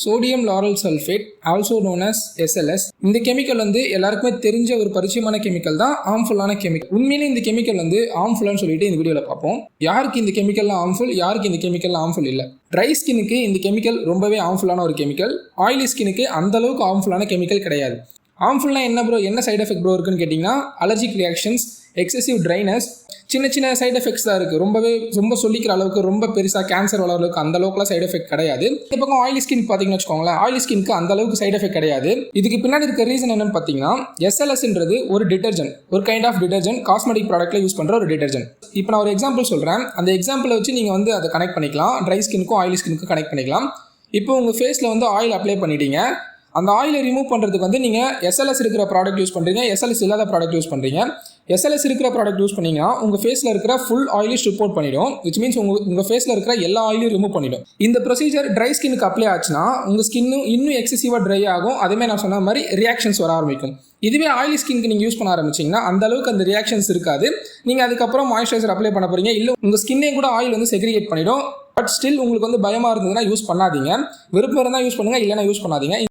Sodium lauryl sulphate also known as SLS. இந்த chemical வந்து எல்லாருக்குமே தெரிஞ்ச ஒரு பரிச்சயமான கெமிக்கல் தான், ஹார்ம்ஃபுல்லான கெமிக்கல். உண்மையிலே இந்த கெமிக்கல் வந்து ஹார்ம்ஃபுல்லான்னு சொல்லிட்டு இந்த வீடியோவில் பார்ப்போம். யாருக்கு இந்த கெமிக்கல்லாம் ஹார்ம்ஃபுல், யாருக்கு இந்த கெமிக்கல்லாம் ஹார்ம்ஃபுல் இல்லை. ட்ரை ஸ்கின்னுக்கு இந்த கெமிக்கல் ரொம்பவே ஹார்ம்ஃபுல்லான ஒரு கெமிக்கல். ஆயிலி ஸ்கின்னுக்கு அந்த அளவுக்கு ஹார்ம்ஃபுல்லான கெமிக்கல் கிடையாது. ஹார்ம்ஃபுல்னா என்ன ப்ரோ, என்ன சைட் எஃபெக்ட் ப்ரோ இருக்குன்னு கேட்டிங்கன்னா, அலர்ஜிக் ரியாக்ஷன்ஸ், எக்ஸசிவ் ட்ரைனஸ், சின்ன சைட் எஃபெக்ட்ஸ் தான் இருக்குது. ரொம்ப சொல்லிக்கிற அளவுக்கு, ரொம்ப பெருசாக கேன்சர் வளர அளவுக்கு அந்த அளவுக்குலாம் சைட் எஃபெக்ட் கிடையாது. இந்த பக்கம் ஆயிலி ஸ்கின் பார்த்தீங்கன்னு வச்சுக்கோங்களேன், ஆயிலி ஸ்கின்க்கு அந்த அளவுக்கு சைட் எஃபெக்ட் கிடையாது. இதுக்கு பின்னாடி இருக்க ரீசன் என்னன்னு பார்த்தீங்கன்னா, SLSன்றது ஒரு டிட்டர்ஜென்ட், ஒரு கைண்ட் ஆஃப் டிட்டர்ஜென்ட், காஸ்மெட்டிக் ப்ராடக்ட்ல யூஸ் பண்ணுற ஒரு டிட்டர்ஜென்ட். இப்போ நான் ஒரு எக்ஸாம்பிள் சொல்கிறேன், அந்த எக்ஸாம்பிளை வச்சு நீங்கள் வந்து அதை கனெக்ட் பண்ணிக்கலாம், ட்ரை ஸ்கின்னுக்கும் ஆயிலி ஸ்கின்னுக்கும் கனெக்ட் பண்ணிக்கலாம். இப்போ உங்கள் ஃபேஸில் வந்து ஆயில் அப்ளை பண்ணிட்டீங்க, அந்த ஆயிலை ரிமூவ் பண்ணுறதுக்கு வந்து நீங்கள் SLS இருக்கிற ப்ராடக்ட் யூஸ் பண்ணுறீங்க, SLS இல்லாத ப்ராடக்ட் யூஸ் பண்ணுறீங்க. SLS இருக்கிற ப்ராடக்ட் யூஸ் பண்ணிங்கன்னா உங்கள் ஃபேஸில் இருக்கிற ஃபுல் ஆயிலி ஸ்ட்ரிப் அவுட் பண்ணிடும். விச் மீன்ஸ் உங்கள் ஃபேஸில் இருக்கிற எல்லா ஆயிலையும் ரிமூவ் பண்ணிடும். இந்த ப்ரொசீஜர் ட்ரை ஸ்கின்னுக்கு அப்ளை ஆச்சுன்னா உங்கள் ஸ்கின்னும் இன்னும் எக்ஸசிவாக ட்ரை ஆகும். அதேமாதிரி நான் சொன்ன மாதிரி ரியாக்ஷன்ஸ் வர ஆரம்பிக்கும். இதுவே ஆயிலி ஸ்கின்க்கு நீங்கள் யூஸ் பண்ண ஆரம்பிச்சிங்கன்னா அந்த அளவுக்கு அந்த ரியாக்ஷன்ஸ் இருக்காது. நீங்கள் அதுக்கப்புறம் மாய்ஸ்சரைசர் அப்ளை பண்ண போகிறீங்க, இல்லை உங்கள் ஸ்கின்னே கூட ஆயில் வந்து செக்ரிகேட் பண்ணிடும். பட் ஸ்டில் உங்களுக்கு வந்து பயமாக இருந்ததுன்னா யூஸ் பண்ணாதீங்க. விருப்பம் இருந்தால் யூஸ் பண்ணுங்கள், இல்லைனா யூஸ் பண்ணாதீங்க.